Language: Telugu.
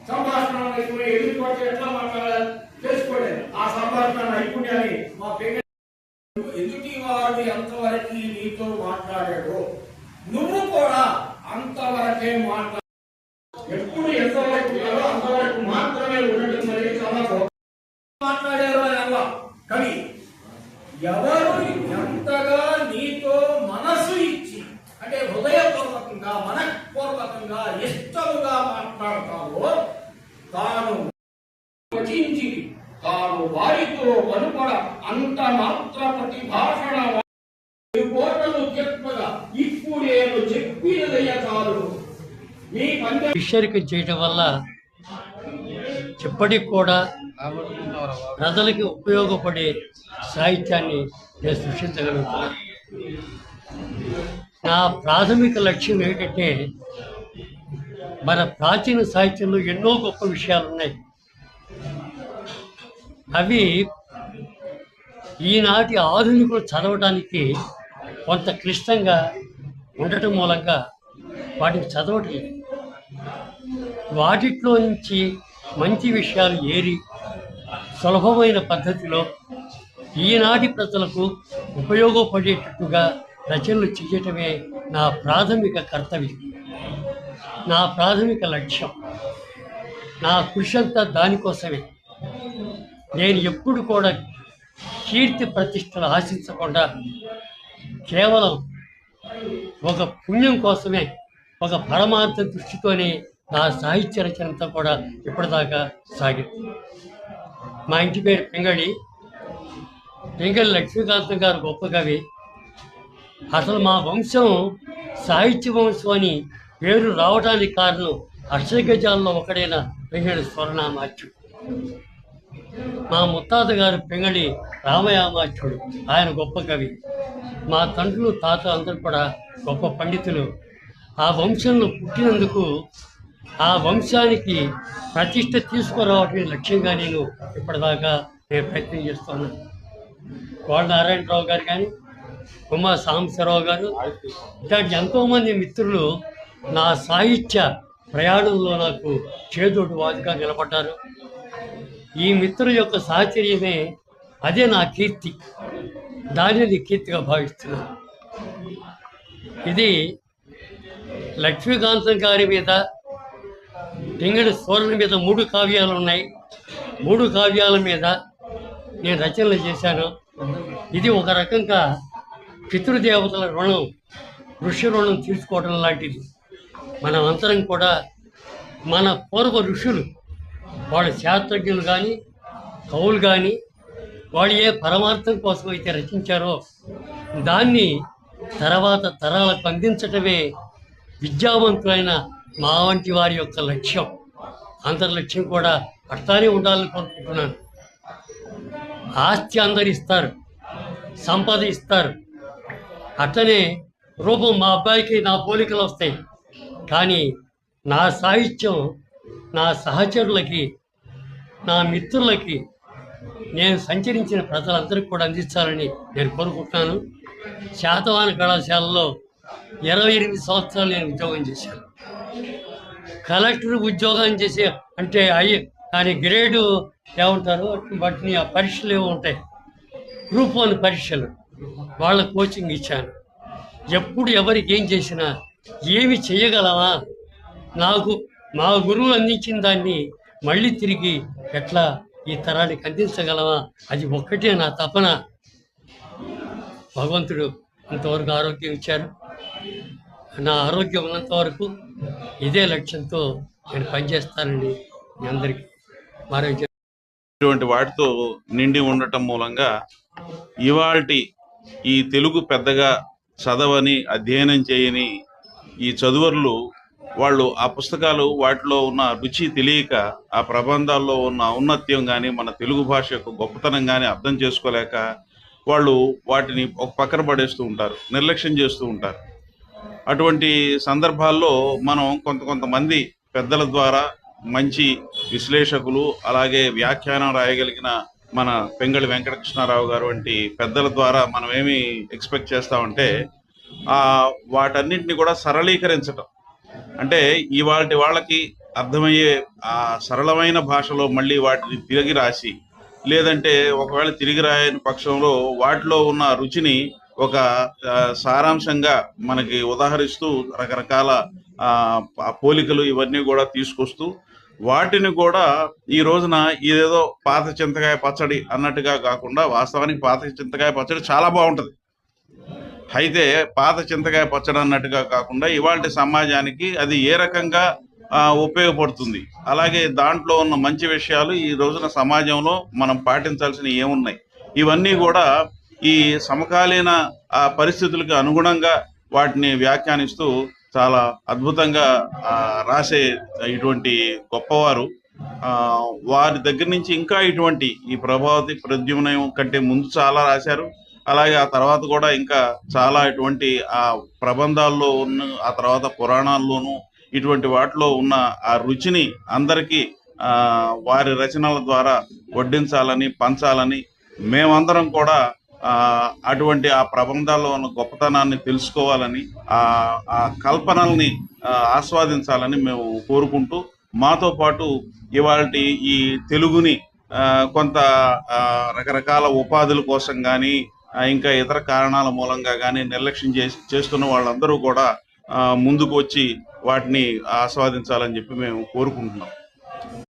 సంభాషణ ఎదుటి ఎట్లా మాట్లాడాలి తెలుసుకోలేదు. ఆ సంభాషణ నైపుణ్యాన్ని మా ఎదుటి వాడు ఎంతవరకు నీతో మాట్లాడాడో నువ్వు కూడా అంతవరకే మాట్లాడు. ఎప్పుడు ఎంతవరకు అంతవరకు మాత్రమే ఉండటం అనేది చాలా మాట్లాడారు అని అలా. కానీ ఎవరు ఎంతగా నీతో మనసు ఇచ్చి అంటే హృదయపూర్వకంగా మనఃపూర్వకంగా ఇష్టముగా మాట్లాడతావో తాను వచించి తాను వారితో కనుపడ అంత మాత్ర ప్రతిభాషణ కోటలు చెప్పగా ఇప్పుడేను చెప్పినదయ్య చాలు. శిష్యరికం చేయటం వల్ల ఇప్పటికి కూడా ప్రజలకి ఉపయోగపడే సాహిత్యాన్ని నేను సృష్టించగలుగుతున్నాను. నా ప్రాథమిక లక్ష్యం ఏంటంటే మన ప్రాచీన సాహిత్యంలో ఎన్నో గొప్ప విషయాలు ఉన్నాయి. అవి ఈనాటి ఆధునికులు చదవడానికి కొంత క్లిష్టంగా ఉండటం మూలంగా వాటిని చదవటం, వాటిలో నుంచి మంచి విషయాలు ఏరి సులభమైన పద్ధతిలో ఈనాటి ప్రజలకు ఉపయోగపడేటట్టుగా రచనలు చేయటమే నా ప్రాథమిక కర్తవ్యం, నా ప్రాథమిక లక్ష్యం. నా కృషి అంతా దానికోసమే. నేను ఎప్పుడు కూడా కీర్తి ప్రతిష్టలు ఆశించకుండా కేవలం ఒక పుణ్యం కోసమే, ఒక పరమార్థ దృష్టితోనే నా సాహిత్య రచన అంతా కూడా ఇప్పటిదాకా సాగింది. మా ఇంటి పేరు పింగళి లక్ష్మీకాంతం గారు గొప్ప కవి. అసలు మా వంశం సాహిత్య వంశం అని పేరు రావడానికి కారణం అష్టదిగ్గజాల్లో ఒకడైన పింగళి స్వర్ణామాత్యుడు. మా ముత్తాత గారు పింగళి రామయామాత్యుడు, ఆయన గొప్ప కవి. మా తండ్రులు తాత అందరూ కూడా గొప్ప పండితులు. ఆ వంశంలో పుట్టినందుకు ఆ వంశానికి ప్రతిష్ట తీసుకురావటం లక్ష్యంగా నేను ఇప్పటిదాకా ప్రయత్నం చేస్తున్నాను. కోళ్ళ నారాయణరావు గారు కానీ, ఉమా సాంబశివరావు గారు, ఇట్లాంటి ఎంతోమంది మిత్రులు నా సాహిత్య ప్రయాణంలో నాకు చేదోడు వాదుగా నిలబడ్డారు. ఈ మిత్రుల యొక్క సాహచర్యమే అదే నా కీర్తి, దానిని కీర్తిగా భావిస్తున్నాను. ఇది లక్ష్మీకాంతం గారి మీద, పింగళి స్వర్ణ మీద 3 కావ్యాలు ఉన్నాయి. 3 కావ్యాల మీద నేను రచనలు చేశాను. ఇది ఒక రకంగా పితృదేవతల రుణం, ఋషి రుణం తీసుకోవడం లాంటిది. మన అంతరం కూడా మన పూర్వ ఋషులు, వాళ్ళ శాస్త్రజ్ఞులు కానీ కవులు కానీ వాళ్ళు ఏ పరమార్థం కోసం అయితే రచించారో దాన్ని తర్వాత తరాలకు అందించటమే విద్యావంతులైన మా వంటి వారి యొక్క లక్ష్యం. అందరి లక్ష్యం కూడా అట్లానే ఉండాలని కోరుకుంటున్నాను. ఆస్తి అందరు ఇస్తారు, సంపద ఇస్తారు, అట్లనే రూపం మా అబ్బాయికి నా పోలికలు వస్తాయి. కానీ నా సాహిత్యం నా సహచరులకి, నా మిత్రులకి, నేను సంచరించిన ప్రజలందరికీ కూడా అందించాలని నేను కోరుకుంటున్నాను. శాతవాహన కళాశాలలో 28 సంవత్సరాలు నేను ఉద్యోగం చేశాను. కలెక్టర్ ఉద్యోగం చేసే అంటే కానీ గ్రేడు ఏమంటారు వాటిని, ఆ పరీక్షలు ఏమో ఉంటాయి, గ్రూప్ 1 పరీక్షలు, వాళ్ళ కోచింగ్ ఇచ్చాను. ఎప్పుడు ఎవరికి ఏం చేసినా ఏమి చేయగలమా, నాకు మా గురువు అందించిన దాన్ని మళ్ళీ తిరిగి ఎట్లా ఈ తరానికి అందించగలమా, అది ఒక్కటే నా తపన. భగవంతుడు ఇంతవరకు ఆరోగ్యం ఇచ్చారు. నా ఆరోగ్యం ఉన్నంత వరకు ఇదే లక్ష్యంతో నేను పనిచేస్తానండి. మీ అందరికీ ఇటువంటి వాటితో నిండి ఉండటం మూలంగా ఇవాల్టి ఈ తెలుగు పెద్దగా చదవని, అధ్యయనం చేయని ఈ చదువర్లు వాళ్ళు ఆ పుస్తకాలు వాటిలో ఉన్న రుచి తెలియక, ఆ ప్రబంధాల్లో ఉన్న ఔన్నత్యం కానీ మన తెలుగు భాష యొక్క గొప్పతనం కానీ అర్థం చేసుకోలేక వాళ్ళు వాటిని ఒక పక్కన పడేస్తూ ఉంటారు, నిర్లక్ష్యం చేస్తూ ఉంటారు. అటువంటి సందర్భాల్లో మనం కొంతమంది పెద్దల ద్వారా, మంచి విశ్లేషకులు, అలాగే వ్యాఖ్యానం రాయగలిగిన మన పింగళి వెంకటకృష్ణారావు గారు వంటి పెద్దల ద్వారా మనం ఏమి ఎక్స్పెక్ట్ చేస్తామంటే వాటన్నింటినీ కూడా సరళీకరించటం. అంటే ఇవాళ వాళ్ళకి అర్థమయ్యే ఆ సరళమైన భాషలో మళ్ళీ వాటిని తిరిగి రాసి, లేదంటే ఒకవేళ తిరిగి రాయని పక్షంలో వాటిలో ఉన్న రుచిని ఒక సారాంశంగా మనకి ఉదాహరిస్తూ రకరకాల పోలికలు ఇవన్నీ కూడా తీసుకొస్తూ వాటిని కూడా ఈ రోజున ఇదేదో పాత చింతకాయ పచ్చడి అన్నట్టుగా కాకుండా, వాస్తవానికి పాత చింతకాయ పచ్చడి చాలా బాగుంటుంది. అయితే పాత చింతకాయ పచ్చడి అన్నట్టుగా కాకుండా ఇవాళ సమాజానికి అది ఏ రకంగా ఉపయోగపడుతుంది, అలాగే దాంట్లో ఉన్న మంచి విషయాలు ఈ రోజున సమాజంలో మనం పాటించాల్సినవి ఏమున్నాయి, ఇవన్నీ కూడా ఈ సమకాలీన పరిస్థితులకు అనుగుణంగా వాటిని వ్యాఖ్యానిస్తూ చాలా అద్భుతంగా రాసే ఇటువంటి గొప్పవారు. వారి దగ్గర నుంచి ఇంకా ఇటువంటి ఈ ప్రభావతి ప్రద్యుమ్నం కంటే ముందు చాలా రాశారు. అలాగే ఆ తర్వాత కూడా ఇంకా చాలా ఇటువంటి ఆ ప్రబంధాల్లో ఉన్న, ఆ తర్వాత పురాణాల్లోనూ ఇటువంటి వాటిలో ఉన్న ఆ రుచిని అందరికీ వారి రచనల ద్వారా వడ్డించాలని, పంచాలని, మేమందరం కూడా అటువంటి ఆ ప్రబంధాల్లో ఉన్న గొప్పతనాన్ని తెలుసుకోవాలని, ఆ కల్పనల్ని ఆస్వాదించాలని మేము కోరుకుంటూ, మాతో పాటు ఇవాల్టి ఈ తెలుగుని కొంత రకరకాల ఉపాధుల కోసం కానీ, ఇంకా ఇతర కారణాల మూలంగా కానీ నిర్లక్ష్యం చేస్తున్న వాళ్ళందరూ కూడా ముందుకు వచ్చి వాటిని ఆస్వాదించాలని చెప్పి మేము కోరుకుంటున్నాం.